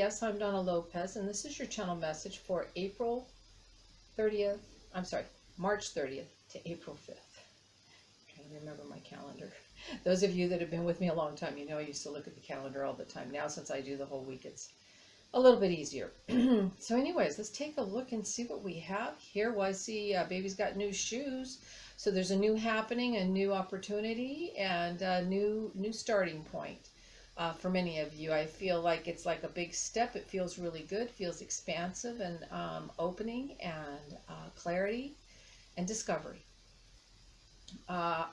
yes, I'm Donna Lopez, and this is your channel message for April 30th, March 30th to April 5th. I'm trying to remember my calendar. Those of you that have been with me a long time, you know I used to look at the calendar all the time. Now, since I do the whole week, it's a little bit easier. So anyways, let's take a look and see what we have here. Well, I see baby's got new shoes. So there's a new happening, a new opportunity, and a new starting point. For many of you, I feel like it's like a big step. It feels really good, feels expansive and opening and clarity and discovery. I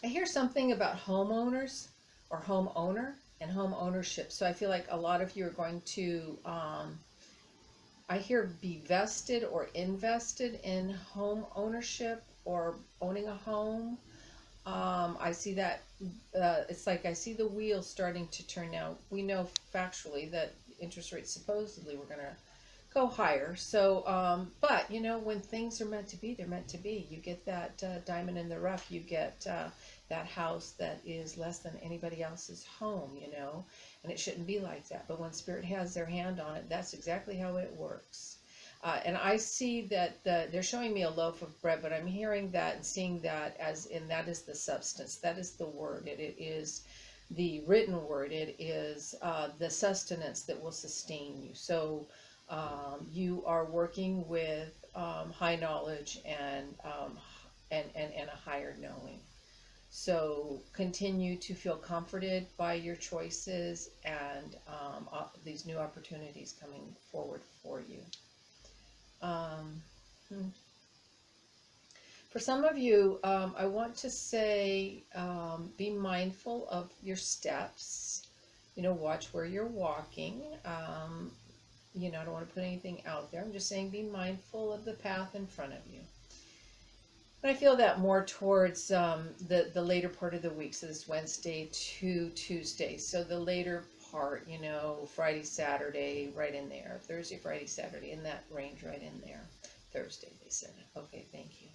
hear something about homeowners or homeowner and home ownership. So I feel like a lot of you are going to, I hear be vested or invested in home ownership or owning a home. I see that, it's like I see the wheels starting to turn now. We know factually that interest rates supposedly were going to go higher. So, but you know, when things are meant to be, they're meant to be. You get that diamond in the rough. You get that house that is less than anybody else's home, you know, and it shouldn't be like that. But when Spirit has their hand on it, that's exactly how it works. And I see that they're showing me a loaf of bread, but I'm hearing that and seeing that as in that is the substance, that is the word. It is the written word. It is the sustenance that will sustain you. So you are working with high knowledge and a higher knowing. So continue to feel comforted by your choices and these new opportunities coming forward for you. For some of you, I want to say be mindful of your steps. You know, watch where you're walking. You know, I don't want to put anything out there. I'm just saying be mindful of the path in front of you. And I feel that more towards the later part of the week. So this Wednesday to Tuesday. So the later part, you know, Friday, Saturday, right in there. Thursday, Friday, Saturday, in that range right in there. Thursday, they said. Okay, thank you.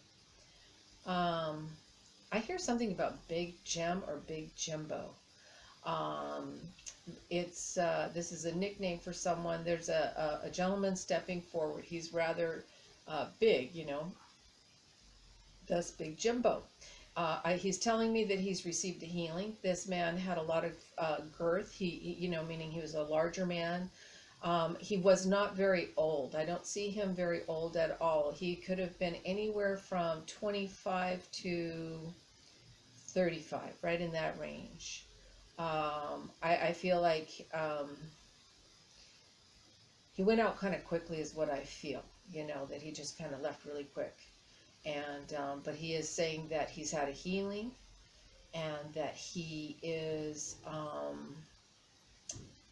I hear something about Big Jim or Big Jimbo. This is a nickname for someone. There's a gentleman stepping forward. He's rather big, you know. That's Big Jimbo. He's telling me that he's received a healing. This man had a lot of girth. You know, meaning he was a larger man. He was not very old. I don't see him very old at all. He could have been anywhere from 25 to 35, right in that range. I feel like he went out kind of quickly is what I feel, you know, that he just kind of left really quick. And but he is saying that he's had a healing and that he is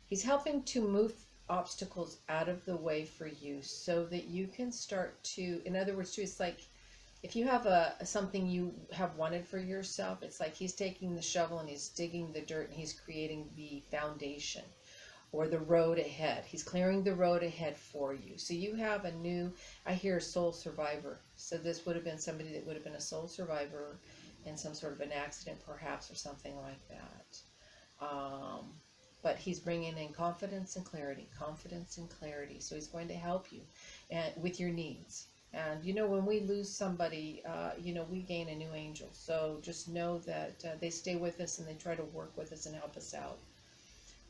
he's helping to move obstacles out of the way for you so that you can start to, in other words, too, it's like if you have something you have wanted for yourself, it's like he's taking the shovel and he's digging the dirt and he's creating the foundation or the road ahead. He's clearing the road ahead for you. So you have a new, I hear soul survivor. So this would have been somebody that would have been a soul survivor in some sort of an accident perhaps or something like that. But he's bringing in confidence and clarity. So he's going to help you and with your needs. And, you know, when we lose somebody, you know, we gain a new angel. So just know that they stay with us and they try to work with us and help us out.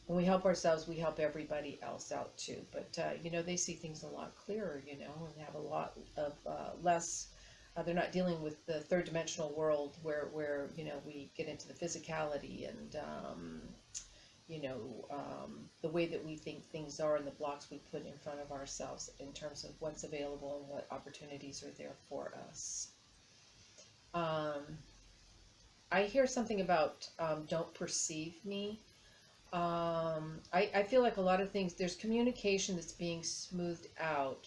When we help ourselves, we help everybody else out too. But, you know, they see things a lot clearer, you know, and have a lot of less, they're not dealing with the third dimensional world where, you know, we get into the physicality and, you know, the way that we think things are and the blocks we put in front of ourselves in terms of what's available and what opportunities are there for us. I hear something about don't perceive me. I feel like a lot of things, there's communication that's being smoothed out.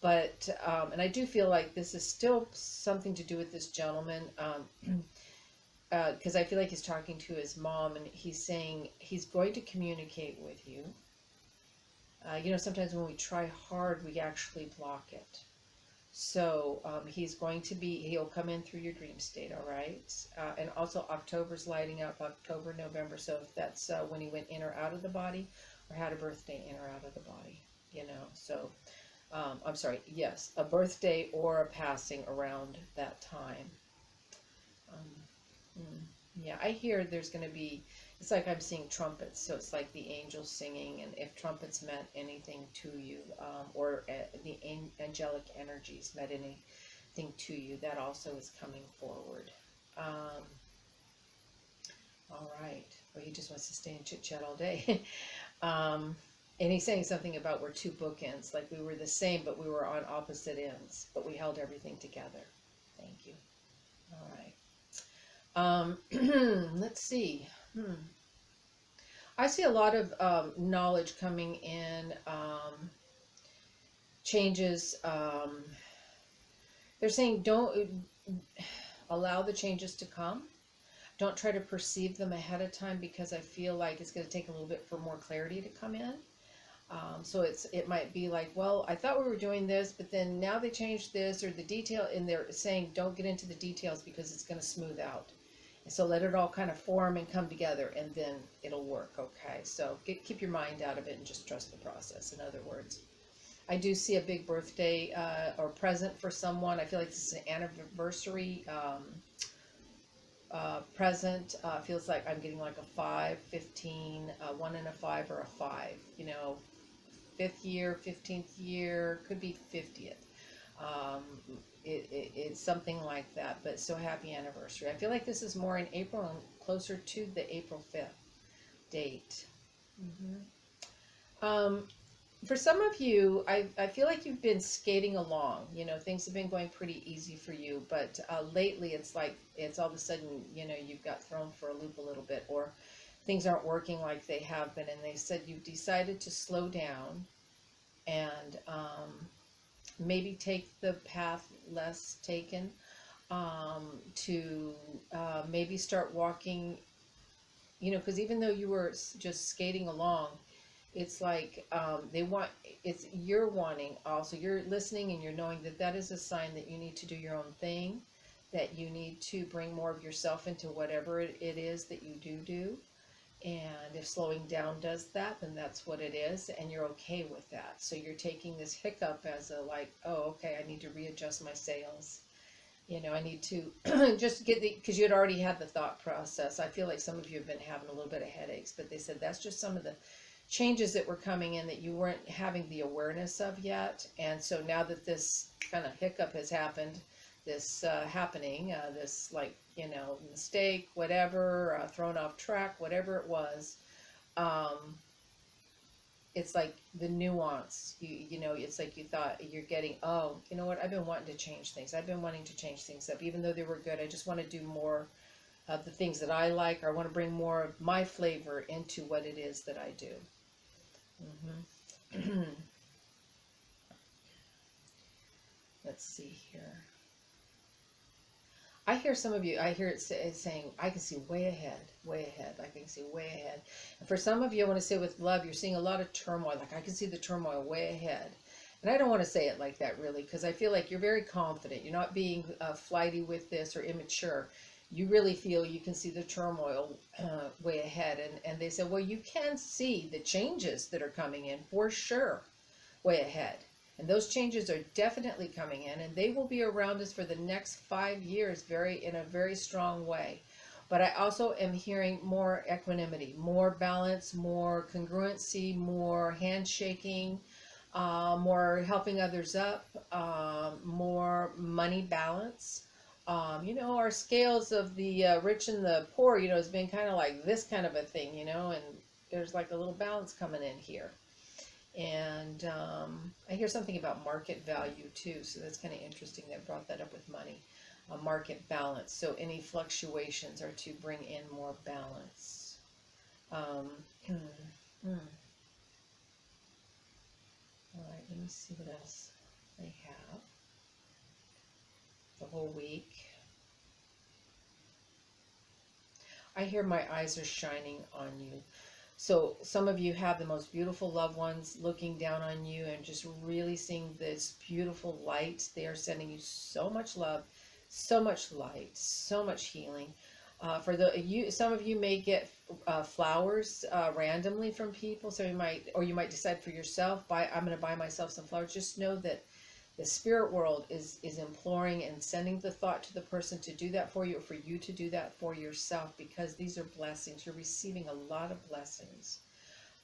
But and I do feel like this is still something to do with this gentleman. Because I feel like he's talking to his mom and he's saying he's going to communicate with you. You know, sometimes when we try hard, we actually block it. So he's going to be, he'll come in through your dream state, all right? And also October's lighting up, October, November. So if that's when he went in or out of the body, or had a birthday in or out of the body, you know. So, I'm sorry, yes, a birthday or a passing around that time. Yeah, I hear there's going to be, it's like I'm seeing trumpets, so it's like the angels singing, and if trumpets meant anything to you, or the angelic energies meant anything to you, that also is coming forward. All right. Well, he just wants to stay and chit-chat all day. And he's saying something about we're two bookends, like we were the same, but we were on opposite ends, but we held everything together. Thank you. All right. Let's see. I see a lot of knowledge coming in, changes. They're saying don't allow the changes to come. Don't try to perceive them ahead of time, because I feel like it's going to take a little bit for more clarity to come in. So it might be like, well, I thought we were doing this, but then now they changed this, or the detail, and they're saying don't get into the details because it's going to smooth out. And so let it all kind of form and come together, and then it'll work, okay? So keep your mind out of it and just trust the process, in other words. I do see a big birthday or present for someone. I feel like this is an anniversary present. Feels like I'm getting like a 5, 15, 1 and a 5, or a 5, you know, 5th year, 15th year, could be 50th. It's something like that, but so happy anniversary. I feel like this is more in April and closer to the April 5th date. For some of you, I feel like you've been skating along. You know, things have been going pretty easy for you, but lately it's like it's all of a sudden, you know, you've got thrown for a loop a little bit, or things aren't working like they have been, and they said you've decided to slow down and maybe take the path less taken, to maybe start walking, you know, because even though you were just skating along, it's like you're wanting also, you're listening and you're knowing that that is a sign that you need to do your own thing, that you need to bring more of yourself into whatever it is that you do. And if slowing down does that, then that's what it is, and you're okay with that. So you're taking this hiccup as a like, oh, okay, I need to readjust my sails. You know, I need to just get because you had already had the thought process. I feel like some of you have been having a little bit of headaches, but they said that's just some of the changes that were coming in that you weren't having the awareness of yet. And so now that this kind of hiccup has happened, this happening, this like, you know, mistake, whatever, thrown off track, whatever it was, it's like the nuance, you know, it's like you thought you're getting, oh, you know what, I've been wanting to change things. I've been wanting to change things up, even though they were good. I just want to do more of the things that I like, or I want to bring more of my flavor into what it is that I do. Let's see here. I hear some of you, I hear it saying, I can see way ahead, I can see way ahead. And for some of you, I want to say with love, you're seeing a lot of turmoil, like I can see the turmoil way ahead. And I don't want to say it like that really, because I feel like you're very confident. You're not being flighty with this or immature. You really feel you can see the turmoil way ahead. And they said, well, you can see the changes that are coming in for sure way ahead. And those changes are definitely coming in, and they will be around us for the next 5 years in a very strong way. But I also am hearing more equanimity, more balance, more congruency, more handshaking, more helping others up, more money balance. You know, our scales of the rich and the poor, you know, has been kind of like this kind of a thing, you know, and there's like a little balance coming in here. And I hear something about market value too, so that's kind of interesting. That brought that up with money, market balance. So any fluctuations are to bring in more balance. All right, let me see what else I have. The whole week. I hear my eyes are shining on you. So some of you have the most beautiful loved ones looking down on you and just really seeing this beautiful light. They are sending you so much love, so much light, so much healing. Some of you may get flowers randomly from people. So you might decide for yourself, I'm going to buy myself some flowers. Just know that the spirit world is imploring and sending the thought to the person to do that for you, or for you to do that for yourself, because these are blessings. You're receiving a lot of blessings.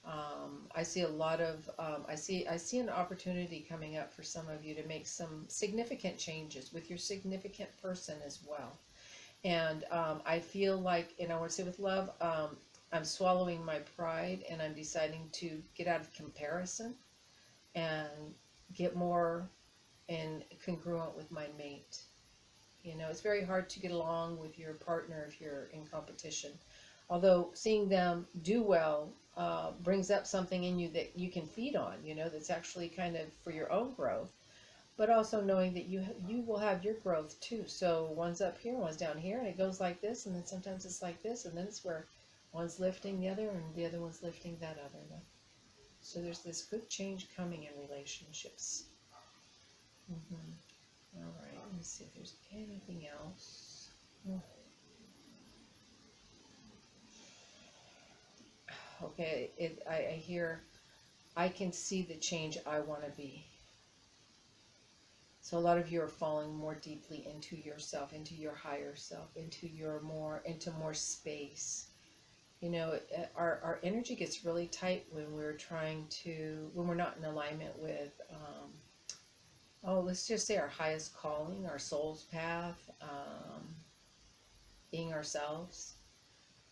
I see a lot of, I see an opportunity coming up for some of you to make some significant changes with your significant person as well. And I feel like, and I want to say with love, I'm swallowing my pride and I'm deciding to get out of comparison and get more and congruent with my mate. You know, it's very hard to get along with your partner if you're in competition. Although seeing them do well brings up something in you that you can feed on, you know, that's actually kind of for your own growth. But also knowing that you will have your growth too. So one's up here, one's down here, and it goes like this, and then sometimes it's like this, and then it's where one's lifting the other and the other one's lifting that other. So there's this good change coming in relationships. All right, let me see if there's anything else. Okay, I hear, I can see the change I want to be. So a lot of you are falling more deeply into yourself, into your higher self, into more space. You know, our energy gets really tight when when we're not in alignment with let's just say our highest calling, our soul's path, being ourselves.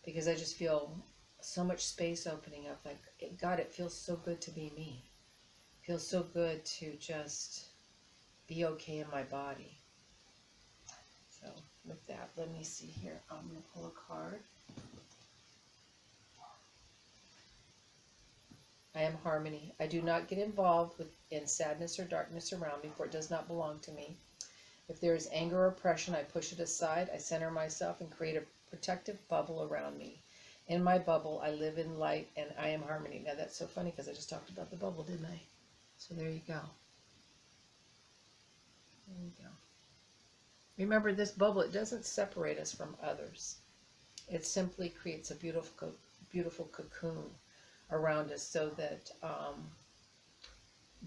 Because I just feel so much space opening up. Like, God, it feels so good to be me. It feels so good to just be okay in my body. So with that, let me see here. I'm going to pull a card. I am harmony. I do not get involved in sadness or darkness around me, for it does not belong to me. If there is anger or oppression, I push it aside. I center myself and create a protective bubble around me. In my bubble, I live in light, and I am harmony. Now, that's so funny because I just talked about the bubble, didn't I? So there you go. There you go. Remember, this bubble, it doesn't separate us from others. It simply creates a beautiful, beautiful cocoon around us, so that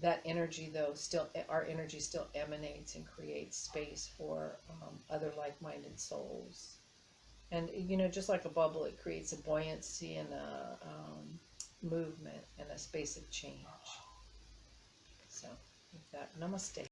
that energy, though, our energy still emanates and creates space for other like-minded souls. And, you know, just like a bubble, it creates a buoyancy and a movement and a space of change. So, with that, namaste.